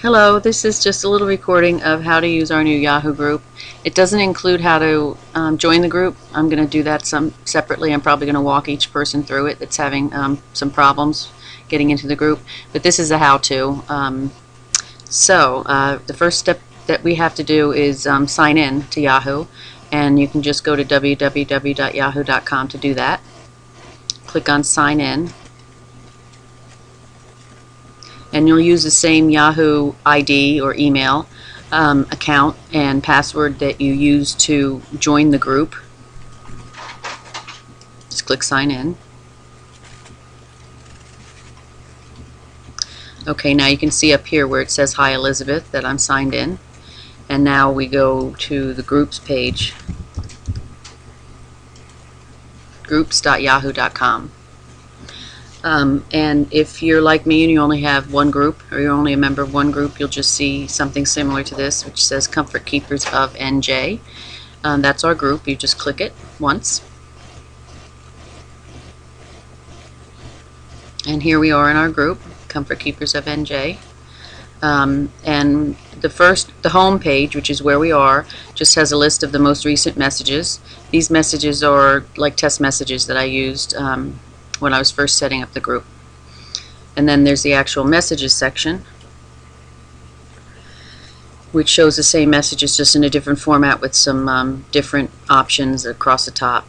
Hello, this is just a little recording of how to use our new Yahoo group. It doesn't include how to join the group. I'm going to do that separately. I'm probably going to walk each person through it that's having some problems getting into the group. But this is a how-to. The first step that we have to do is sign in to Yahoo. And you can just go to www.yahoo.com to do that. Click on Sign In. And you'll use the same Yahoo ID or email account and password that you use to join the group. Just click Sign In. Okay, now you can see up here where it says Hi Elizabeth that I'm signed in. And now we go to the groups page, groups.yahoo.com. And if you're like me and you only have one group, or you're only a member of one group, you'll just see something similar to this, which says Comfort Keepers of NJ. That's our group. You just click it once. And here we are in our group, Comfort Keepers of NJ. And the home page, which is where we are, just has a list of the most recent messages. These messages are like test messages that I used when I was first setting up the group. And then there's the actual messages section, which shows the same messages just in a different format with some different options across the top.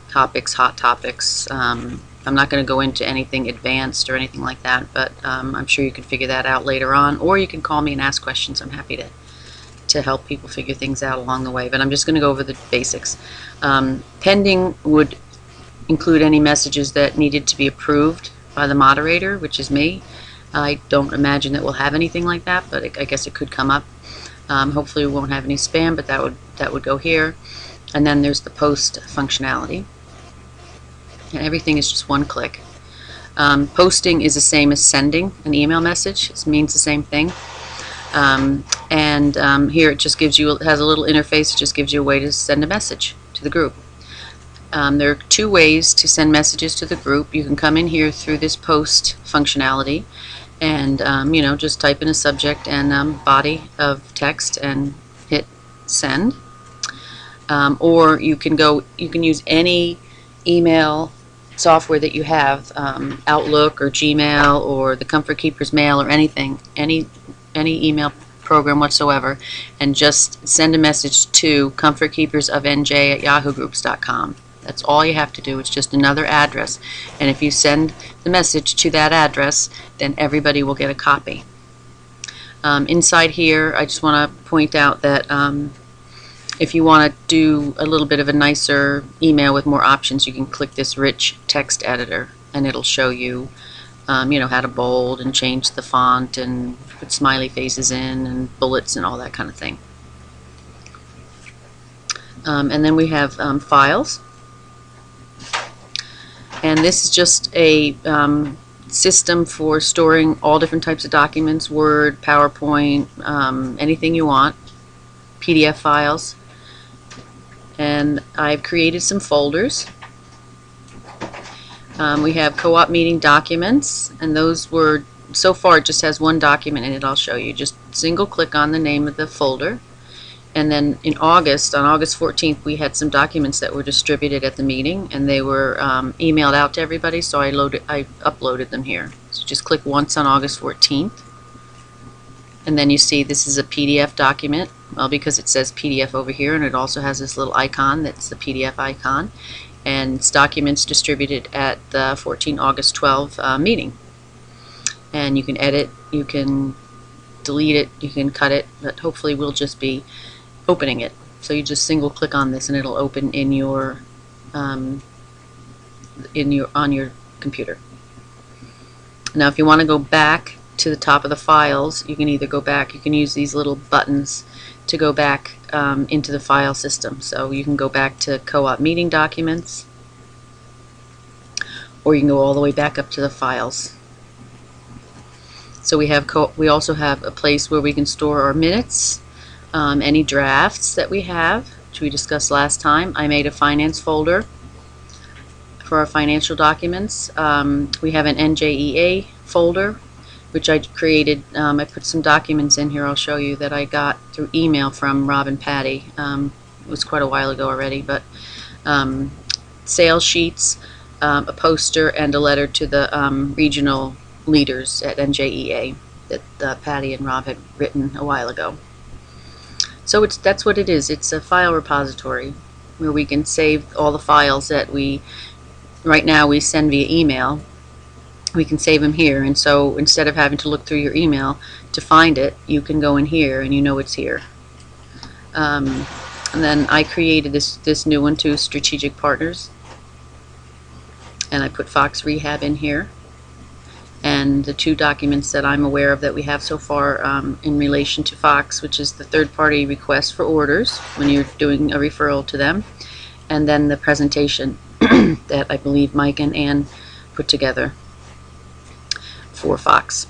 Topics, hot topics. I'm not going to go into anything advanced or anything like that, but I'm sure you can figure that out later on, or you can call me and ask questions. I'm happy to help people figure things out along the way, but I'm just going to go over the basics. Pending would include any messages that needed to be approved by the moderator, which is me. I don't imagine that we'll have anything like that, but I guess it could come up. Hopefully we won't have any spam, but that would go here. And then there's the post functionality. And everything is just one click. Posting is the same as sending an email message. It means the same thing. Here it just gives you, it has a little interface. It just gives you a way to send a message to the group. There are two ways to send messages to the group. You can come in here through this post functionality and just type in a subject and body of text and hit send. Or you can use any email software that you have, Outlook or Gmail or the Comfort Keepers Mail or anything, any email program whatsoever, and just send a message to comfortkeepersofnj@yahoogroups.com. That's all you have to do. It's just another address, and if you send the message to that address, then everybody will get a copy. Inside here, I just want to point out that if you want to do a little bit of a nicer email with more options, you can click this rich text editor, and it'll show you, how to bold and change the font and put smiley faces in and bullets and all that kind of thing. And then we have files. And this is just a system for storing all different types of documents, Word, PowerPoint, anything you want, PDF files. And I've created some folders. We have co-op meeting documents, and those were, so far it just has one document in it. I'll show you. Just single click on the name of the folder. And then in August, on August 14th, we had some documents that were distributed at the meeting, and they were emailed out to everybody, so I uploaded them here. So just click once on August 14th, and then you see this is a PDF document, well, because it says PDF over here, and it also has this little icon that's the PDF icon, and it's documents distributed at the August 12 meeting. And you can edit, you can delete it, you can cut it, but hopefully we'll just be opening it. So you just single click on this and it'll open in your on your computer. Now if you want to go back to the top of the files, you can either go back, you can use these little buttons to go back into the file system. So you can go back to co-op meeting documents, or you can go all the way back up to the files. So we also have a place where we can store our minutes, any drafts that we have, which we discussed last time. I made a finance folder for our financial documents. We have an NJEA folder which I created. I put some documents in here I'll show you that I got through email from Rob and Patty. It was quite a while ago already, but sales sheets, a poster, and a letter to the regional leaders at NJEA that Patty and Rob had written a while ago. So that's what it is. It's a file repository where we can save all the files that right now we send via email. We can save them here, and so instead of having to look through your email to find it, you can go in here and you know it's here. And then I created this new one too, Strategic Partners, and I put Fox Rehab in here, and the two documents that I'm aware of that we have so far in relation to Fox, which is the third-party request for orders when you're doing a referral to them, and then the presentation that I believe Mike and Ann put together for Fox.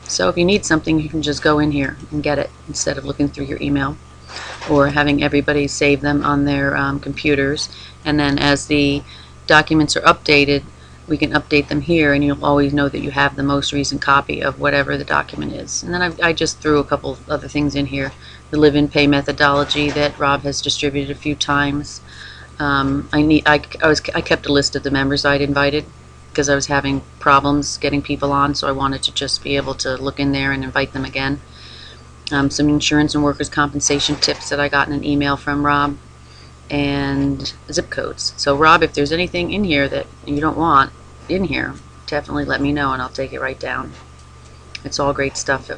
So if you need something, you can just go in here and get it instead of looking through your email or having everybody save them on their computers. And then as the documents are updated, we can update them here, and you'll always know that you have the most recent copy of whatever the document is. And then I just threw a couple other things in here. The live-in pay methodology that Rob has distributed a few times. I kept a list of the members I'd invited, because I was having problems getting people on, so I wanted to just be able to look in there and invite them again. Some insurance and workers' compensation tips that I got in an email from Rob, and zip codes. So Rob, if there's anything in here that you don't want in here, definitely let me know and I'll take it right down. It's all great stuff,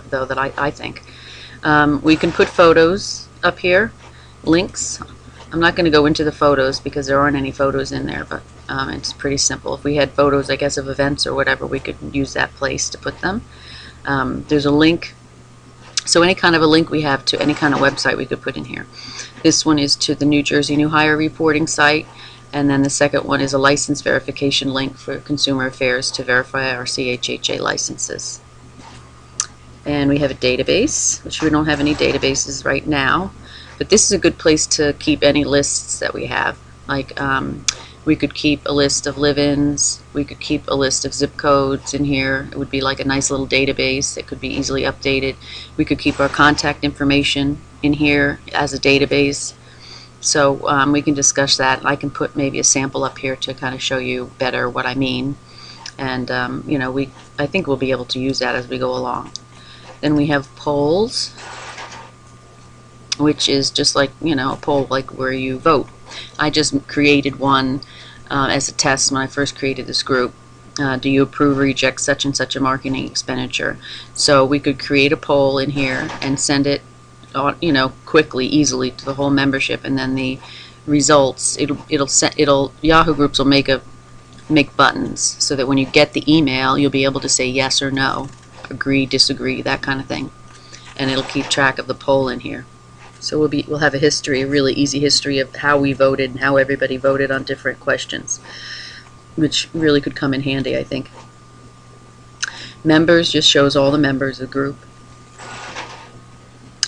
though, that I think. We can put photos up here, links. I'm not going to go into the photos because there aren't any photos in there, but it's pretty simple. If we had photos, I guess, of events or whatever, we could use that place to put them. There's a link. So any kind of a link we have to any kind of website we could put in here. This one is to the New Jersey New Hire reporting site, and then the second one is a license verification link for Consumer Affairs to verify our CHHA licenses. And we have a database, which we don't have any databases right now. But this is a good place to keep any lists that we have. Like we could keep a list of live-ins, we could keep a list of zip codes in here. It would be like a nice little database that could be easily updated. We could keep our contact information in here as a database. So we can discuss that. I can put maybe a sample up here to kind of show you better what I mean. And you know, I think we'll be able to use that as we go along. Then we have polls, which is just like, you know, a poll like where you vote. I just created one as a test when I first created this group. Do you approve or reject such and such a marketing expenditure? So we could create a poll in here and send it, you know, quickly, easily to the whole membership, and then the results, Yahoo groups will make buttons so that when you get the email, you'll be able to say yes or no, agree, disagree, that kind of thing, and it'll keep track of the poll in here. So we'll have a history, a really easy history of how we voted and how everybody voted on different questions, which really could come in handy, I think. Members just shows all the members of the group.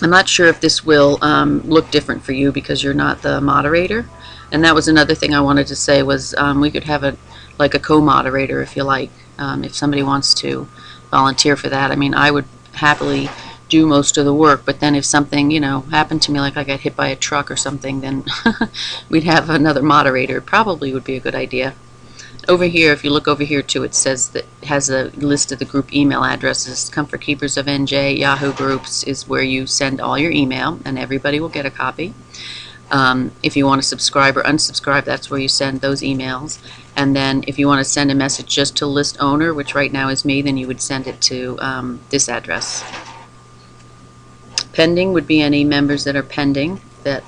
I'm not sure if this will look different for you because you're not the moderator. And that was another thing I wanted to say was we could have like a co-moderator if you like, if somebody wants to volunteer for that. I mean, I would happily do most of the work, but then if something, you know, happened to me, like I got hit by a truck or something, then we'd have another moderator. It probably would be a good idea. Over here, if you look over here too, it says that it has a list of the group email addresses. Comfortkeepersofnj, Yahoo groups is where you send all your email, and everybody will get a copy. If you want to subscribe or unsubscribe, that's where you send those emails. And then if you want to send a message just to list owner, which right now is me, then you would send it to this address. Pending would be any members that are pending that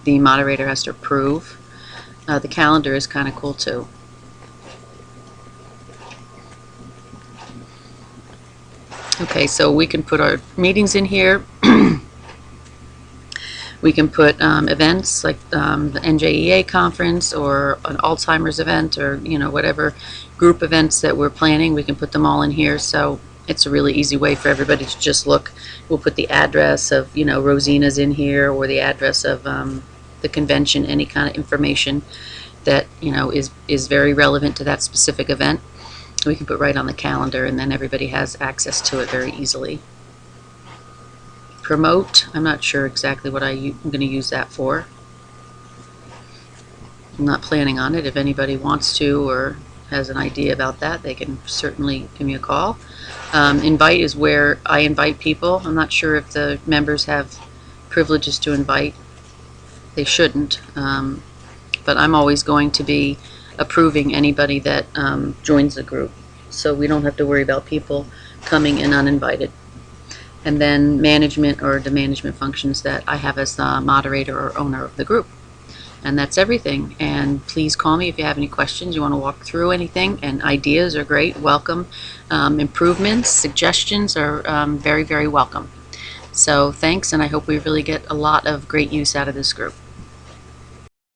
the moderator has to approve. The calendar is kind of cool too. Okay, so we can put our meetings in here. We can put events like the NJEA conference or an Alzheimer's event, or you know, whatever group events that we're planning. We can put them all in here. So it's a really easy way for everybody to just look. We'll put the address of, you know, Rosina's in here, or the address of the convention, any kind of information that, you know, is very relevant to that specific event. we can put right on the calendar, and then everybody has access to it very easily. Promote, I'm not sure exactly what I'm going to use that for. I'm not planning on it. If anybody wants to or has an idea about that, they can certainly give me a call. Invite is where I invite people. I'm not sure if the members have privileges to invite. They shouldn't, but I'm always going to be approving anybody that joins the group, so we don't have to worry about people coming in uninvited. And then management, or the management functions that I have as the moderator or owner of the group. And that's everything. And please call me if you have any questions, you want to walk through anything, and ideas are great, welcome. Improvements, suggestions are very, very welcome. So thanks, and I hope we really get a lot of great use out of this group.